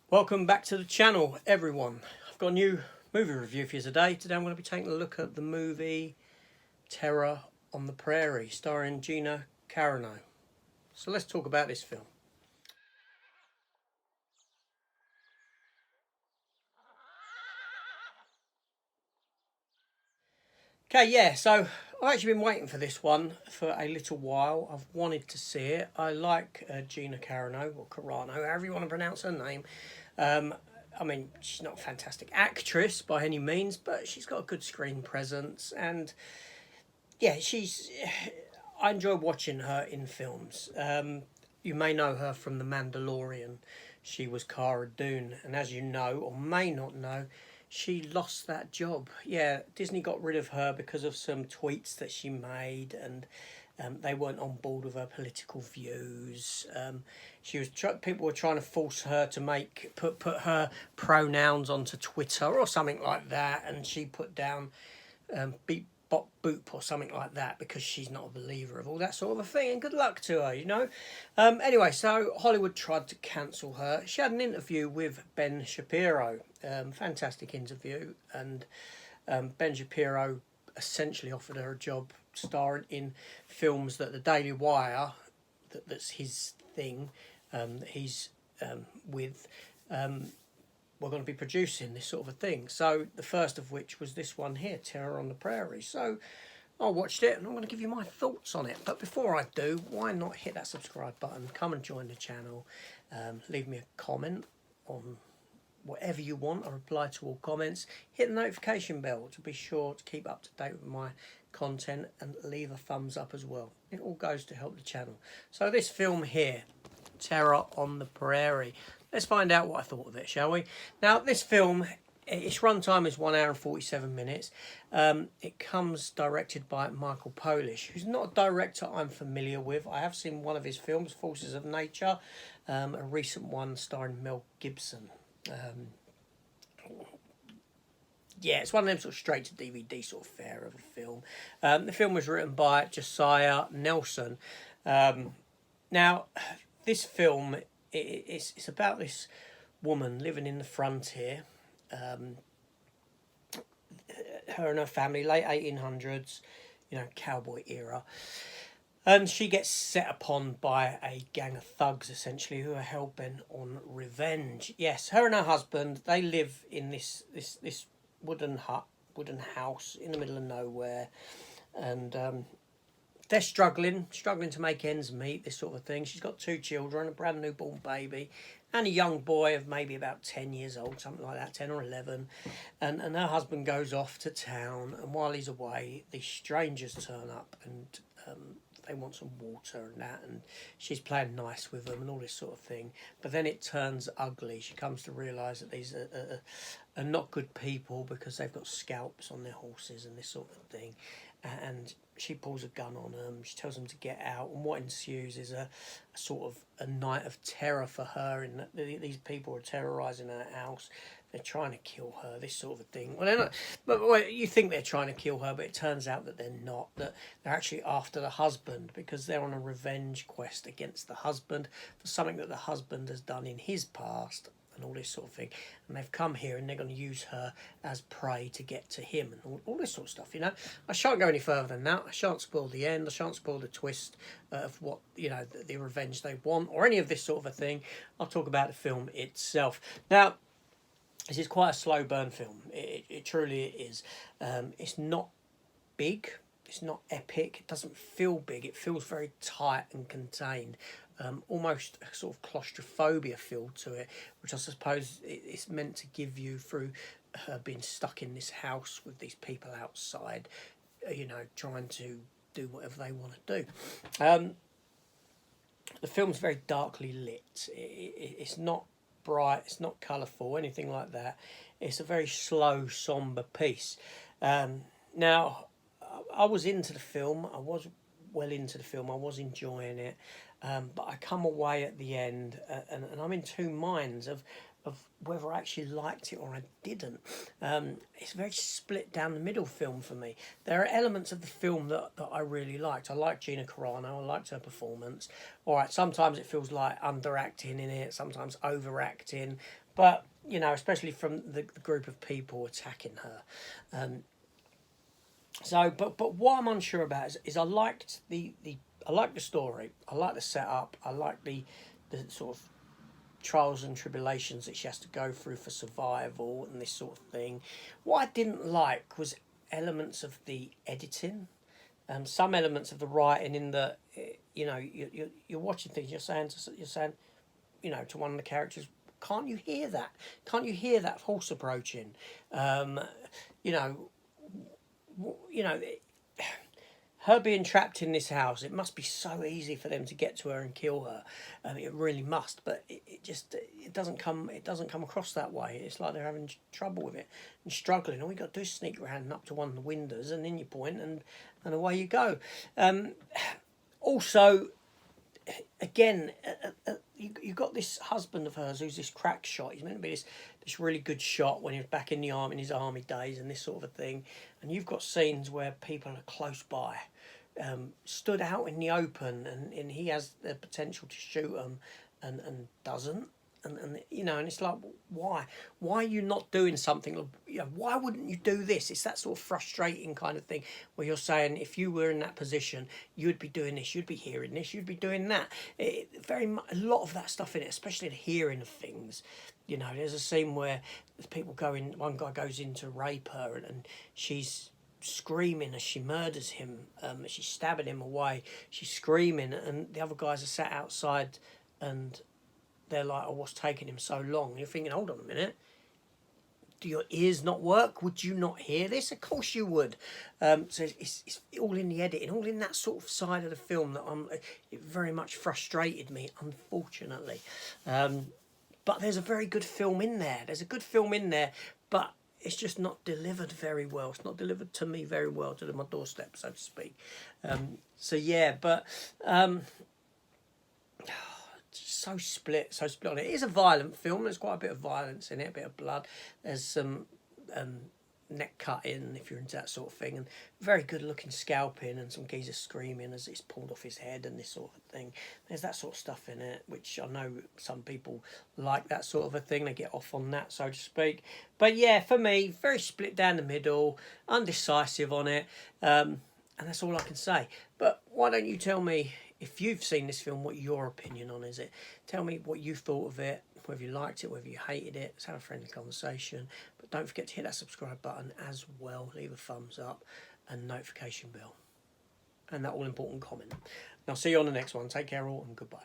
Welcome back to the channel, everyone. I've got a new movie review for you today. Today I'm going to be taking a look at the movie Terror on the Prairie, starring Gina Carano. So let's talk about this film. Okay, yeah, so I've actually been waiting for this one for a little while. I've wanted to see it. I like Gina Carano, or Carano, however you want to pronounce her name. I mean, she's not a fantastic actress by any means, but she's got a good screen presence. And yeah, I enjoy watching her in films. You may know her from The Mandalorian. She was Cara Dune. And as you know, or may not know, she lost that job. Yeah, Disney got rid of her because of some tweets that she made, and they weren't on board with her political views. People were trying to force her to put her pronouns onto Twitter or something like that, and she put down beep bop boop or something like that because she's not a believer of all that sort of a thing. And good luck to her, you know. Anyway, so Hollywood tried to cancel her. She had an interview with Ben Shapiro. Fantastic interview, and Ben Shapiro essentially offered her a job starring in films that the Daily Wire, that's his thing, that he's with, we're going to be producing this sort of a thing. So the first of which was this one here, Terror on the Prairie. So I watched it and I'm going to give you my thoughts on it. But before I do, why not hit that subscribe button, come and join the channel, leave me a comment on whatever you want. I reply to all comments. Hit the notification bell to be sure to keep up to date with my content, and leave a thumbs up as well. It all goes to help the channel. So this film here, Terror on the Prairie. Let's find out what I thought of it, shall we? Now, this film, its runtime is 1 hour and 47 minutes. It comes directed by Michael Polish, who's not a director I'm familiar with. I have seen one of his films, Forces of Nature, a recent one starring Mel Gibson. Yeah, it's one of them sort of straight to DVD sort of fare of a film. The film was written by Josiah Nelson. Now, this film, it's about this woman living in the frontier. Her and her family, late 1800s, you know, cowboy era. And she gets set upon by a gang of thugs, essentially, who are hell-bent on revenge. Yes, her and her husband, they live in this wooden house in the middle of nowhere. And they're struggling to make ends meet, this sort of thing. She's got 2 children, a brand new born baby, and a young boy of maybe about 10 years old, something like that, 10 or 11. And her husband goes off to town, and while he's away, these strangers turn up, and they want some water and that, and she's playing nice with them and all this sort of thing. But then it turns ugly. She comes to realise that these are not good people because they've got scalps on their horses and this sort of thing. And she pulls a gun on them. She tells them to get out, and what ensues is a sort of a night of terror for her. In that these people are terrorising her house. They're trying to kill her, this sort of a thing. Well, they're not, but you think they're trying to kill her, but it turns out that they're not. That they're actually after the husband because they're on a revenge quest against the husband for something that the husband has done in his past and all this sort of thing. And they've come here and they're going to use her as prey to get to him and all this sort of stuff, you know. I shan't go any further than that. I shan't spoil the end. I shan't spoil the twist of what, you know, the revenge they want or any of this sort of a thing. I'll talk about the film itself. Now, this is quite a slow burn film. It truly is. It's not big. It's not epic. It doesn't feel big. It feels very tight and contained. Almost a sort of claustrophobia feel to it, which I suppose it's meant to give you through her being stuck in this house with these people outside, you know, trying to do whatever they want to do. The film's very darkly lit. It's not bright, it's not colourful, anything like that. It's a very slow, sombre piece. Now, I was into the film. I was well into the film. I was enjoying it. But I come away at the end and I'm in 2 minds of whether I actually liked it or I didn't. It's a very split down the middle film for me. There are elements of the film that I really liked. I liked Gina Carano. I liked her performance. All right, sometimes it feels like underacting in it, sometimes overacting. but you know, especially from the group of people attacking her. So, but what I'm unsure about is I liked I like the story, I like the setup, I like the sort of trials and tribulations that she has to go through for survival and this sort of thing. What I didn't like was elements of the editing, some elements of the writing. In the, you know, you're watching things, you're saying, you know, to one of the characters, can't you hear that? Can't you hear that horse approaching? You know, you know, her being trapped in this house, it must be so easy for them to get to her and kill her. It really must, but it just it doesn't come across that way. It's like they're having trouble with it and struggling. All you got to do is sneak around up to one of the windows, and then you point, and away you go. Also, again, you got this husband of hers who's this crack shot. He's meant to be this really good shot when he was back in the army, in his army days, and this sort of a thing. And you've got scenes where people are close by, stood out in the open, and he has the potential to shoot them, and doesn't. And you know, and it's like, why are you not doing something? You know, why wouldn't you do this? It's that sort of frustrating kind of thing where you're saying, if you were in that position, you'd be doing this, you'd be hearing this, you'd be doing that. Very much, a lot of that stuff in it, especially the hearing of things. You know, there's a scene where people go in, one guy goes in to rape her, and she's screaming as she murders him, as she's stabbing him away. She's screaming, and the other guys are sat outside, and they're like, oh, what's taking him so long? And you're thinking, hold on a minute. Do your ears not work? Would you not hear this? Of course you would. So it's all in the editing, all in that sort of side of the film that it very much frustrated me, unfortunately. But there's a very good film in there. There's a good film in there, but it's just not delivered very well. It's not delivered to me very well, to my doorstep, so to speak. So yeah, but so split on it. It is a violent film. There's quite a bit of violence in it, a bit of blood. There's some neck cutting, if you're into that sort of thing, and very good looking scalping, and some geezer screaming as it's pulled off his head and this sort of thing. There's that sort of stuff in it, which I know some people like that sort of a thing. They get off on that, so to speak. But yeah, for me, very split down the middle, undecisive on it, and that's all I can say. But why don't you tell me, if you've seen this film, what your opinion on is it? Tell me what you thought of it, whether you liked it, whether you hated it. Let's have a friendly conversation. But don't forget to hit that subscribe button as well. Leave a thumbs up and notification bell. And that all important comment. And I'll see you on the next one. Take care all, and goodbye.